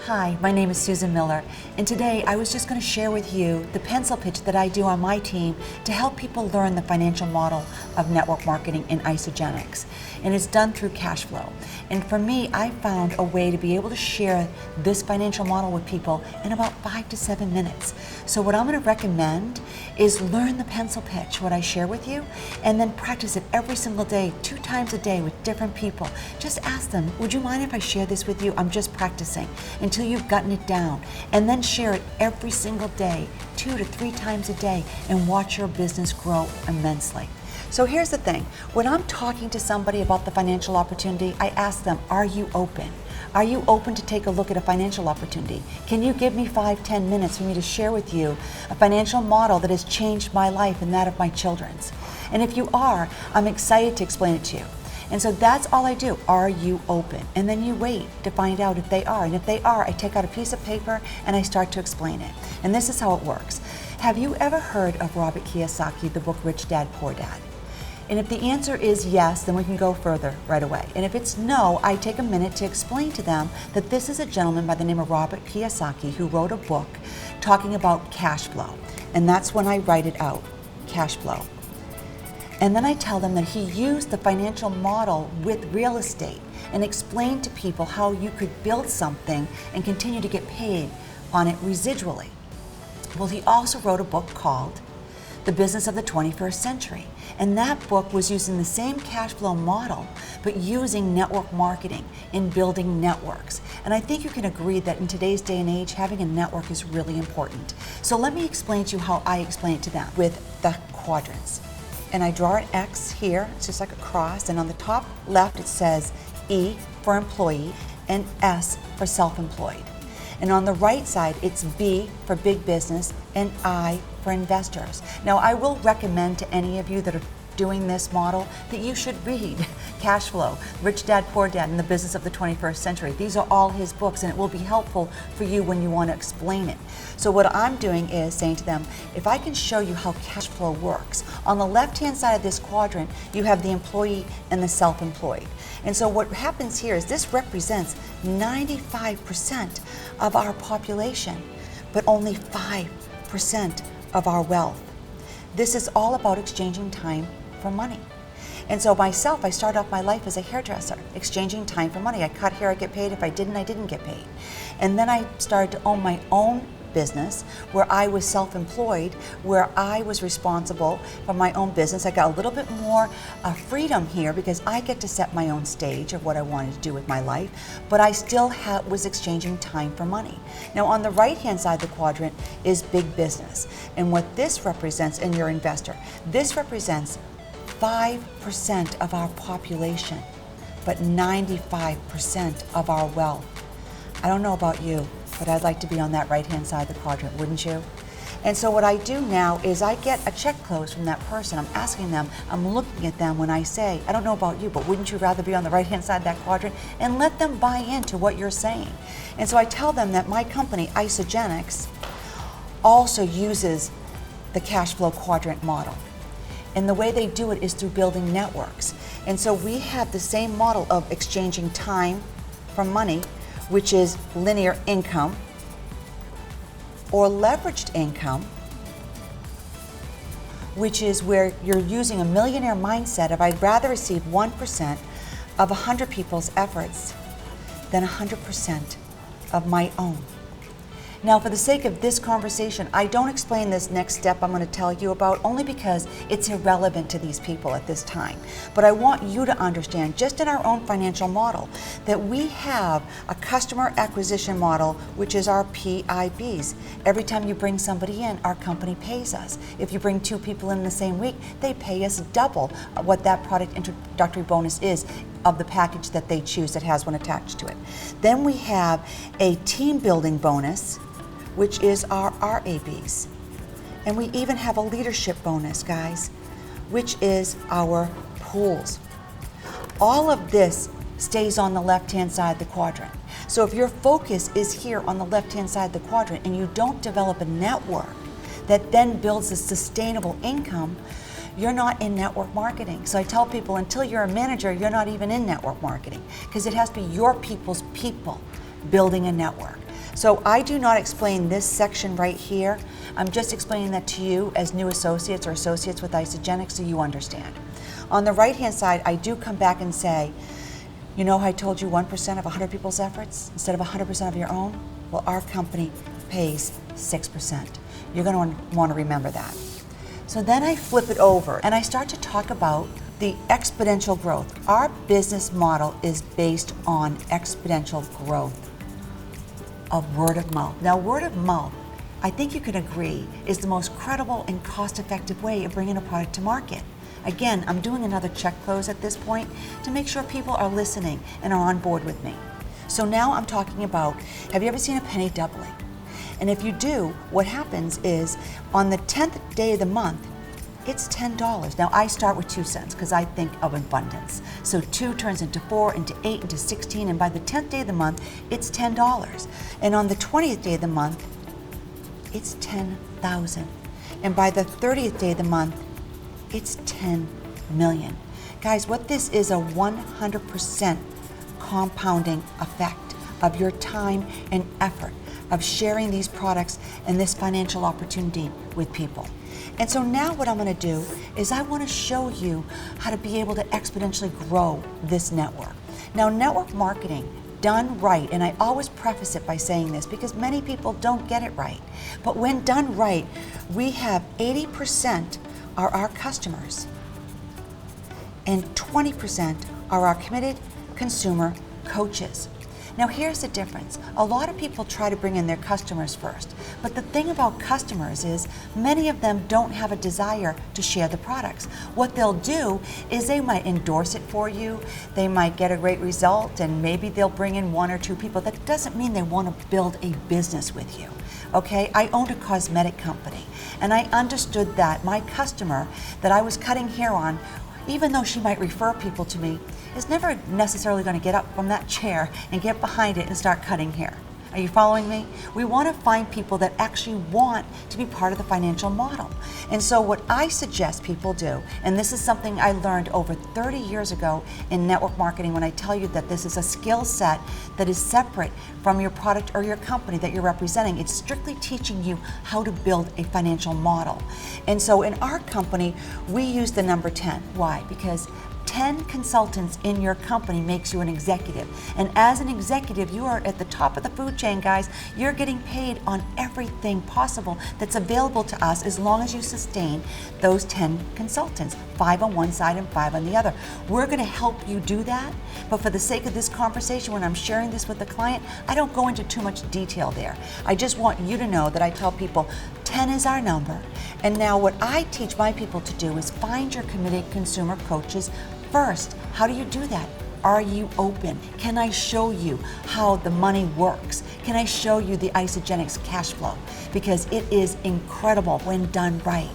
Hi, my name is Susan Miller, and today I was just going to share with you the pencil pitch that I do on my team to help people learn the financial model of network marketing in isogenics. And it's done through cash flow. And for me, I found a way to be able to share this financial model with people in about 5 to 7 minutes. So what I'm going to recommend is learn the pencil pitch, what I share with you, and then practice it every single day, 2 times a day with different people. Just ask them, would you mind if I share this with you? I'm just practicing until you've gotten it down, and then share it every single day, 2 to 3 times a day, and watch your business grow immensely. So here's the thing, when I'm talking to somebody about the financial opportunity, I ask them, are you open? Are you open to take a look at a financial opportunity? Can you give me 5-10 minutes for me to share with you a financial model that has changed my life and that of my children's? And if you are, I'm excited to explain it to you. And so that's all I do. Are you open? And then you wait to find out if they are. And if they are, I take out a piece of paper and I start to explain it. And this is how it works. Have you ever heard of Robert Kiyosaki, the book Rich Dad, Poor Dad? And if the answer is yes, then we can go further right away. And if it's no, I take a minute to explain to them that this is a gentleman by the name of Robert Kiyosaki who wrote a book talking about cash flow. And that's when I write it out, cash flow. And then I tell them that he used the financial model with real estate and explained to people how you could build something and continue to get paid on it residually. Well, he also wrote a book called The Business of the 21st Century. And that book was using the same cash flow model, but using network marketing in building networks. And I think you can agree that in today's day and age, having a network is really important. So let me explain to you how I explain it to them with the quadrants. And I draw an X here, it's just like a cross, and on the top left it says E for employee and S for self-employed. And on the right side it's B for big business and I for investors. Now I will recommend to any of you that are doing this model that you should read Cash Flow, Rich Dad, Poor Dad, and The Business of the 21st Century. These are all his books and it will be helpful for you when you want to explain it. So what I'm doing is saying to them, if I can show you how cash flow works, on the left-hand side of this quadrant, you have the employee and the self-employed. And so what happens here is this represents 95% of our population, but only 5% of our wealth. This is all about exchanging time for money. And so myself, I started off my life as a hairdresser, exchanging time for money. I cut hair, I get paid. If I didn't get paid. And then I started to own my own business where I was self-employed, where I was responsible for my own business. I got a little bit more freedom here because I get to set my own stage of what I wanted to do with my life, but I still was exchanging time for money. Now on the right-hand side of the quadrant is big business. And what this represents, and your investor, this represents 5% of our population, but 95% of our wealth. I don't know about you, but I'd like to be on that right-hand side of the quadrant, wouldn't you? And so what I do now is I get a check close from that person. I'm asking them, I'm looking at them when I say, I don't know about you, but wouldn't you rather be on the right-hand side of that quadrant? And let them buy into what you're saying. And so I tell them that my company, Isogenics, also uses the cash flow quadrant model. And the way they do it is through building networks. And so we have the same model of exchanging time for money, which is linear income or leveraged income, which is where you're using a millionaire mindset of I'd rather receive 1% of 100 people's efforts than 100% of my own. Now, for the sake of this conversation, I don't explain this next step I'm going to tell you about only because it's irrelevant to these people at this time. But I want you to understand, just in our own financial model, that we have a customer acquisition model, which is our PIBs. Every time you bring somebody in, our company pays us. If you bring 2 people in the same week, they pay us double what that product introductory bonus is of the package that they choose that has one attached to it. Then we have a team building bonus, which is our RABs. And we even have a leadership bonus, guys, which is our pools. All of this stays on the left-hand side of the quadrant. So if your focus is here on the left-hand side of the quadrant and you don't develop a network that then builds a sustainable income, you're not in network marketing. So I tell people, until you're a manager, you're not even in network marketing, because it has to be your people's people building a network. So I do not explain this section right here. I'm just explaining that to you as new associates or associates with Isagenix so you understand. On the right-hand side, I do come back and say, you know how I told you 1% of 100 people's efforts instead of 100% of your own? Well, our company pays 6%. You're going to want to remember that. So then I flip it over and I start to talk about the exponential growth. Our business model is based on exponential growth of word of mouth. Now, word of mouth, I think you can agree, is the most credible and cost-effective way of bringing a product to market. Again, I'm doing another check close at this point to make sure people are listening and are on board with me. So now I'm talking about, have you ever seen a penny doubling? And if you do, what happens is on the 10th day of the month, it's $10. Now I start with 2 cents because I think of abundance. So 2 turns into 4, into 8, into 16, and by the 10th day of the month, it's $10. And on the 20th day of the month, it's 10,000. And by the 30th day of the month, it's 10 million. Guys, what this is a 100% compounding effect of your time and effort of sharing these products and this financial opportunity with people. And so now what I'm going to do is I want to show you how to be able to exponentially grow this network. Now, network marketing done right, and I always preface it by saying this because many people don't get it right, but when done right, we have 80% are our customers and 20% are our committed consumer coaches. Now here's the difference. A lot of people try to bring in their customers first, but the thing about customers is many of them don't have a desire to share the products. What they'll do is they might endorse it for you, they might get a great result, and maybe they'll bring in 1 or 2 people. That doesn't mean they want to build a business with you. Okay, I owned a cosmetic company, and I understood that my customer that I was cutting hair on, even though she might refer people to me, is never necessarily going to get up from that chair and get behind it and start cutting hair. Are you following me? We want to find people that actually want to be part of the financial model. And so what I suggest people do, and this is something I learned over 30 years ago in network marketing when I tell you that this is a skill set that is separate from your product or your company that you're representing. It's strictly teaching you how to build a financial model. And so in our company, we use the number 10. Why? Because 10 consultants in your company makes you an executive. And as an executive, you are at the top of the food chain, guys. You're getting paid on everything possible that's available to us as long as you sustain those 10 consultants, 5 on one side and 5 on the other. We're going to help you do that, but for the sake of this conversation, when I'm sharing this with the client, I don't go into too much detail there. I just want you to know that I tell people 10 is our number. And now what I teach my people to do is find your committed consumer coaches first. How do you do that? Are you open? Can I show you how the money works? Can I show you the Isagenix cash flow? Because it is incredible when done right.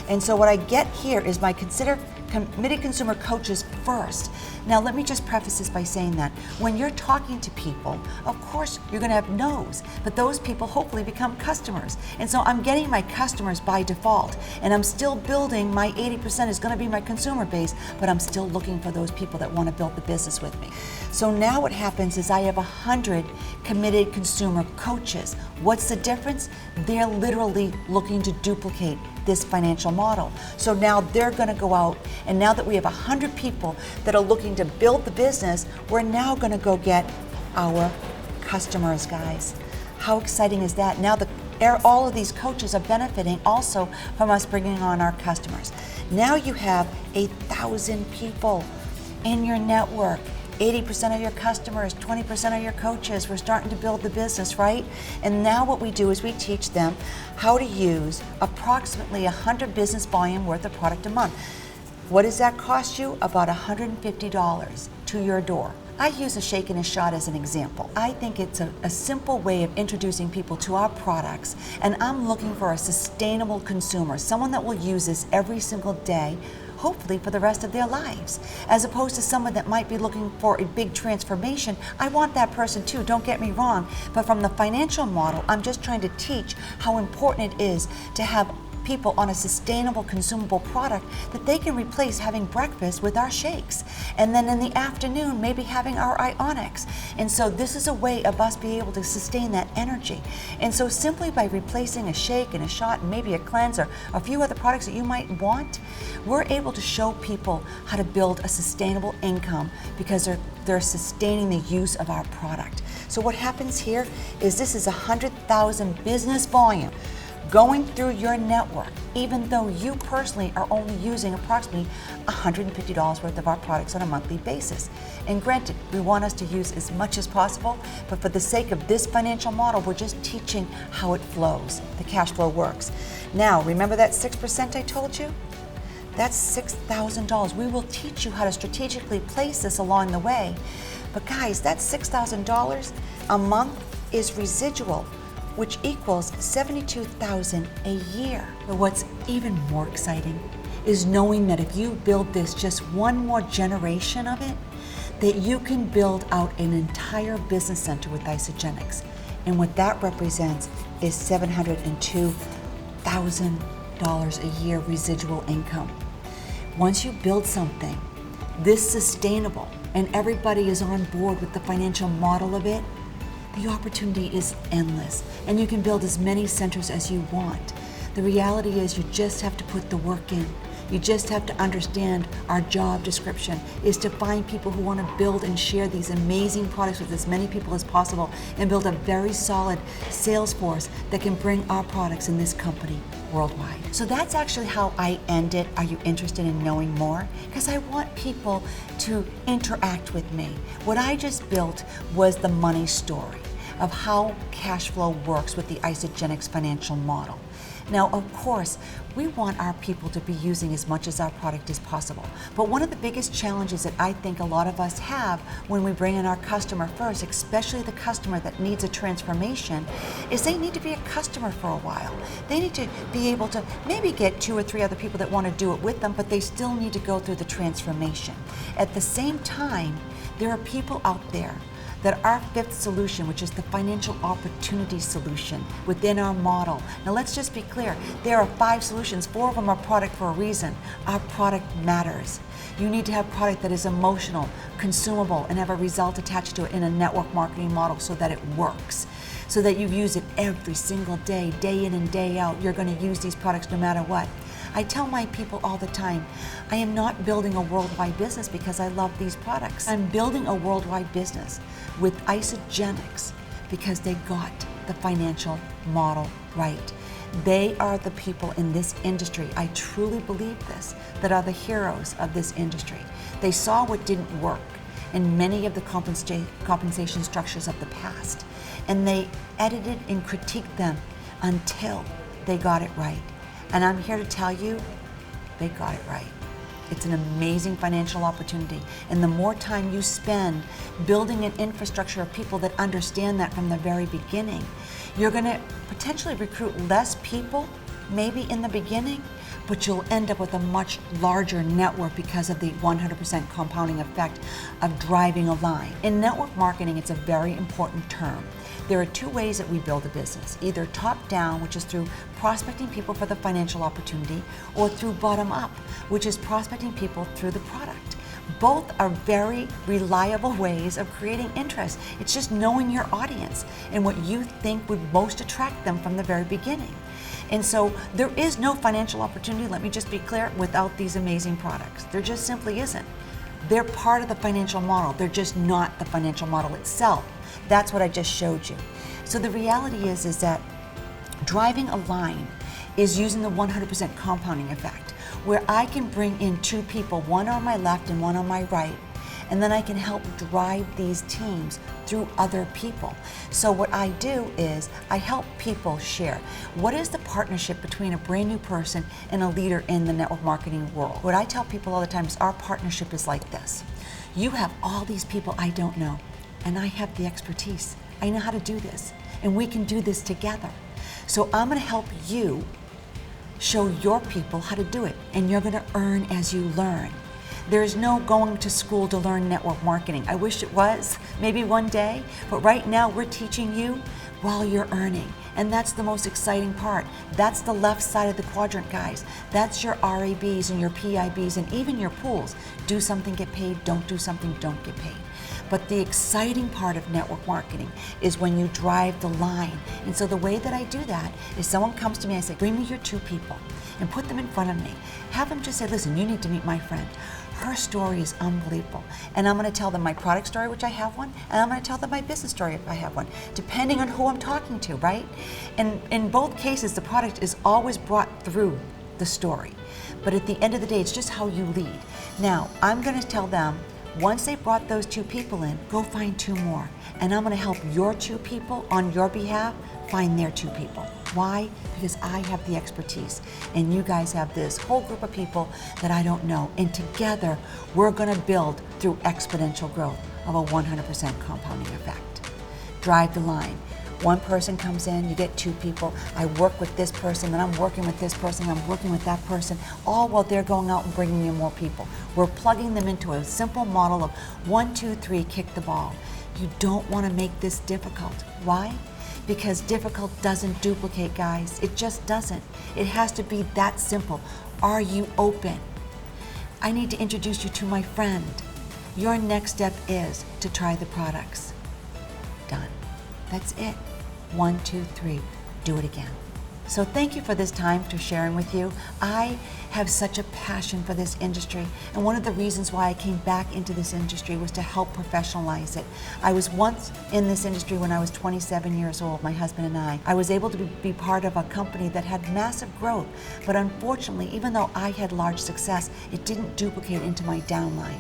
And so what I get here is my committed consumer coaches first. Now let me just preface this by saying that when you're talking to people, of course you're going to have no's, but those people hopefully become customers. And so I'm getting my customers by default, and I'm still building my 80% is going to be my consumer base, but I'm still looking for those people that want to build the business with me. So now what happens is I have 100 committed consumer coaches. What's the difference? They're literally looking to duplicate this financial model. So now they're going to go out, and now that we have 100 people that are looking to build the business, we're now going to go get our customers, guys. How exciting is that? Now all of these coaches are benefiting also from us bringing on our customers. Now you have 1,000 people in your network. 80% of your customers, 20% of your coaches. We're starting to build the business, right? And now what we do is we teach them how to use approximately 100 business volume worth of product a month. What does that cost you? About $150 to your door. I use a shake and a shot as an example. I think it's a simple way of introducing people to our products, and I'm looking for a sustainable consumer, someone that will use this every single day, hopefully for the rest of their lives, as opposed to someone that might be looking for a big transformation. I want that person too, don't get me wrong, but from the financial model, I'm just trying to teach how important it is to have people on a sustainable consumable product that they can replace having breakfast with our shakes. And then in the afternoon, maybe having our ionics. And so this is a way of us being able to sustain that energy. And so simply by replacing a shake and a shot and maybe a cleanser, a few other products that you might want, we're able to show people how to build a sustainable income because they're sustaining the use of our product. So what happens here is this is 100,000 business volume going through your network, even though you personally are only using approximately $150 worth of our products on a monthly basis. And granted, we want us to use as much as possible, but for the sake of this financial model, we're just teaching how it flows, the cash flow works. Now, remember that 6% I told you? That's $6,000. We will teach you how to strategically place this along the way. But guys, that $6,000 a month is residual, which equals $72,000 a year. But what's even more exciting is knowing that if you build this just one more generation of it, that you can build out an entire business center with Isagenix. And what that represents is $702,000 a year residual income. Once you build something this sustainable and everybody is on board with the financial model of it, the opportunity is endless, and you can build as many centers as you want. The reality is you just have to put the work in. You just have to understand our job description is to find people who want to build and share these amazing products with as many people as possible and build a very solid sales force that can bring our products in this company worldwide. So that's actually how I end it. Are you interested in knowing more? Because I want people to interact with me. What I just built was the money story of how cash flow works with the Isagenix financial model. Now, of course, we want our people to be using as much as our product as possible. But one of the biggest challenges that I think a lot of us have when we bring in our customer first, especially the customer that needs a transformation, is they need to be a customer for a while. They need to be able to maybe get 2 or 3 other people that want to do it with them, but they still need to go through the transformation. At the same time, there are people out there that our 5th solution, which is the financial opportunity solution within our model. Now let's just be clear, there are 5 solutions, 4 of them are product for a reason. Our product matters. You need to have product that is emotional, consumable, and have a result attached to it in a network marketing model so that it works. So that you use it every single day, day in and day out. You're going to use these products no matter what. I tell my people all the time, I am not building a worldwide business because I love these products. I'm building a worldwide business with Isagenix because they got the financial model right. They are the people in this industry, I truly believe this, that are the heroes of this industry. They saw what didn't work in many of the compensation structures of the past, and they edited and critiqued them until they got it right. And I'm here to tell you, they got it right. It's an amazing financial opportunity. And the more time you spend building an infrastructure of people that understand that from the very beginning, you're going to potentially recruit less people, maybe in the beginning, but you'll end up with a much larger network because of the 100% compounding effect of driving a line. In network marketing, it's a very important term. There are 2 ways that we build a business, either top down, which is through prospecting people for the financial opportunity, or through bottom up, which is prospecting people through the product. Both are very reliable ways of creating interest. It's just knowing your audience and what you think would most attract them from the very beginning. And so there is no financial opportunity, let me just be clear, without these amazing products. There just simply isn't. They're part of the financial model. They're just not the financial model itself. That's what I just showed you. So the reality is that driving a line is using the 100% compounding effect, where I can bring in 2 people, one on my left and one on my right, and then I can help drive these teams through other people. So what I do is I help people share. What is the partnership between a brand new person and a leader in the network marketing world? What I tell people all the time is our partnership is like this. You have all these people I don't know, and I have the expertise. I know how to do this, and we can do this together. So I'm going to help you show your people how to do it, and you're going to earn as you learn. There's no going to school to learn network marketing. I wish it was, maybe one day, but right now we're teaching you while you're earning. And that's the most exciting part. That's the left side of the quadrant, guys. That's your RABs and your PIBs and even your pools. Do something, get paid. Don't do something, don't get paid. But the exciting part of network marketing is when you drive the line. And so the way that I do that is someone comes to me, I say, bring me your 2 people and put them in front of me. Have them just say, listen, you need to meet my friend. Her story is unbelievable. And I'm going to tell them my product story, which I have one, and I'm going to tell them my business story if I have one, depending on who I'm talking to, right? And in both cases, the product is always brought through the story. But at the end of the day, it's just how you lead. Now, I'm going to tell them, once they brought those 2 people in, go find 2 more. And I'm going to help your 2 people on your behalf find their 2 people. Why? Because I have the expertise and you guys have this whole group of people that I don't know. And together, we're going to build through exponential growth of a 100% compounding effect. Drive the line. 1 person comes in, you get 2 people. I work with this person, then I'm working with this person, I'm working with that person, all while they're going out and bringing in more people. We're plugging them into a simple model of 1, 2, 3, kick the ball. You don't want to make this difficult. Why? Because difficult doesn't duplicate, guys. It just doesn't. It has to be that simple. Are you open? I need to introduce you to my friend. Your next step is to try the products. Done. That's it. 1, 2, 3. Do it again. So thank you for this time to sharing with you. I have such a passion for this industry, and one of the reasons why I came back into this industry was to help professionalize it. I was once in this industry when I was 27 years old, my husband and I. I was able to be part of a company that had massive growth, but unfortunately, even though I had large success, it didn't duplicate into my downline.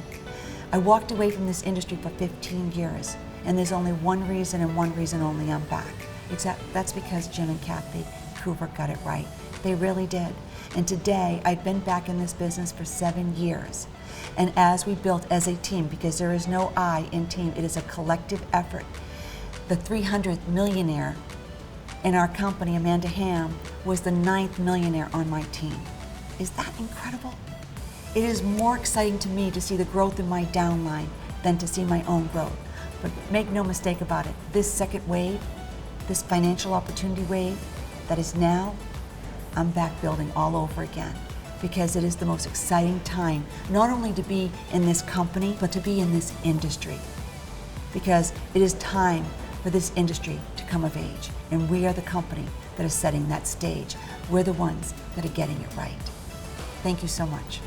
I walked away from this industry for 15 years, and there's only one reason and one reason only I'm back. That's because Jim and Kathy Coover got it right. They really did. And today, I've been back in this business for 7 years. And as we built as a team, because there is no I in team, it is a collective effort. The 300th millionaire in our company, Amanda Ham, was the 9th millionaire on my team. Is that incredible? It is more exciting to me to see the growth in my downline than to see my own growth. But make no mistake about it, this second wave, this financial opportunity wave that is now, I'm back building all over again, because it is the most exciting time, not only to be in this company, but to be in this industry. Because it is time for this industry to come of age, and we are the company that is setting that stage. We're the ones that are getting it right. Thank you so much.